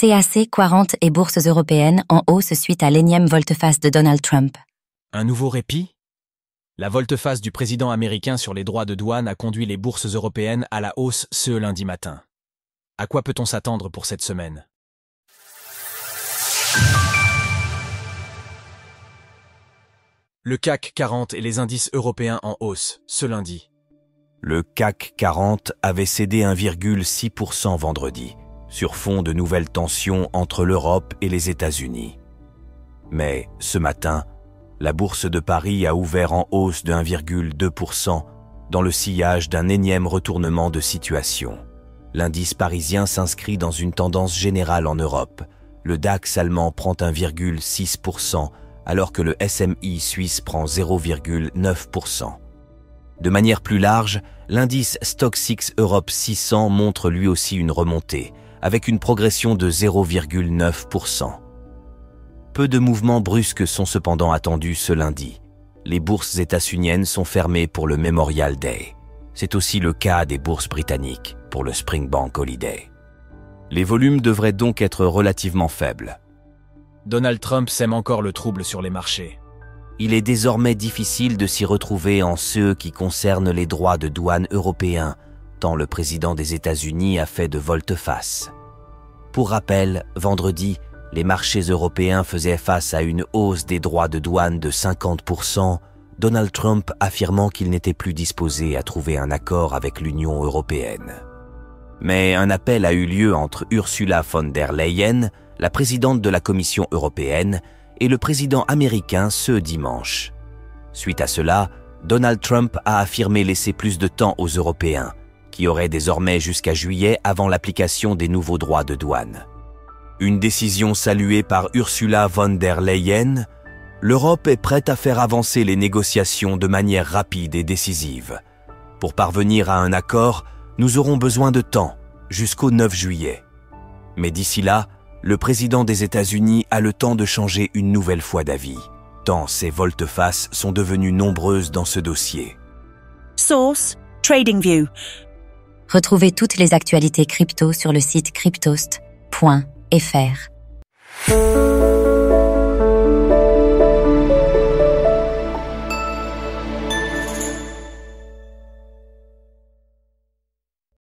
CAC 40 et bourses européennes en hausse suite à l'énième volte-face de Donald Trump. Un nouveau répit? La volte-face du président américain sur les droits de douane a conduit les bourses européennes à la hausse ce lundi matin. À quoi peut-on s'attendre pour cette semaine? Le CAC 40 et les indices européens en hausse ce lundi. Le CAC 40 avait cédé 1,6% vendredi, sur fond de nouvelles tensions entre l'Europe et les États-Unis. Mais ce matin, la bourse de Paris a ouvert en hausse de 1,2% dans le sillage d'un énième retournement de situation. L'indice parisien s'inscrit dans une tendance générale en Europe. Le DAX allemand prend 1,6%, alors que le SMI suisse prend 0,9%. De manière plus large, l'indice Stoxx 6 Europe 600 montre lui aussi une remontée, avec une progression de 0,9%. Peu de mouvements brusques sont cependant attendus ce lundi. Les bourses états-uniennes sont fermées pour le Memorial Day. C'est aussi le cas des bourses britanniques pour le Spring Bank Holiday. Les volumes devraient donc être relativement faibles. Donald Trump sème encore le trouble sur les marchés. Il est désormais difficile de s'y retrouver en ceux qui concernent les droits de douane européens, tant le président des États-Unis a fait de volte-face. Pour rappel, vendredi, les marchés européens faisaient face à une hausse des droits de douane de 50%, Donald Trump affirmant qu'il n'était plus disposé à trouver un accord avec l'Union européenne. Mais un appel a eu lieu entre Ursula von der Leyen, la présidente de la Commission européenne, et le président américain ce dimanche. Suite à cela, Donald Trump a affirmé laisser plus de temps aux Européens, qui auraient désormais jusqu'à juillet avant l'application des nouveaux droits de douane. Une décision saluée par Ursula von der Leyen, l'Europe est prête à faire avancer les négociations de manière rapide et décisive. Pour parvenir à un accord, nous aurons besoin de temps, jusqu'au 9 juillet. Mais d'ici là, le président des États-Unis a le temps de changer une nouvelle fois d'avis, tant ces volte-face sont devenues nombreuses dans ce dossier. Source: TradingView. Retrouvez toutes les actualités crypto sur le site cryptost.fr.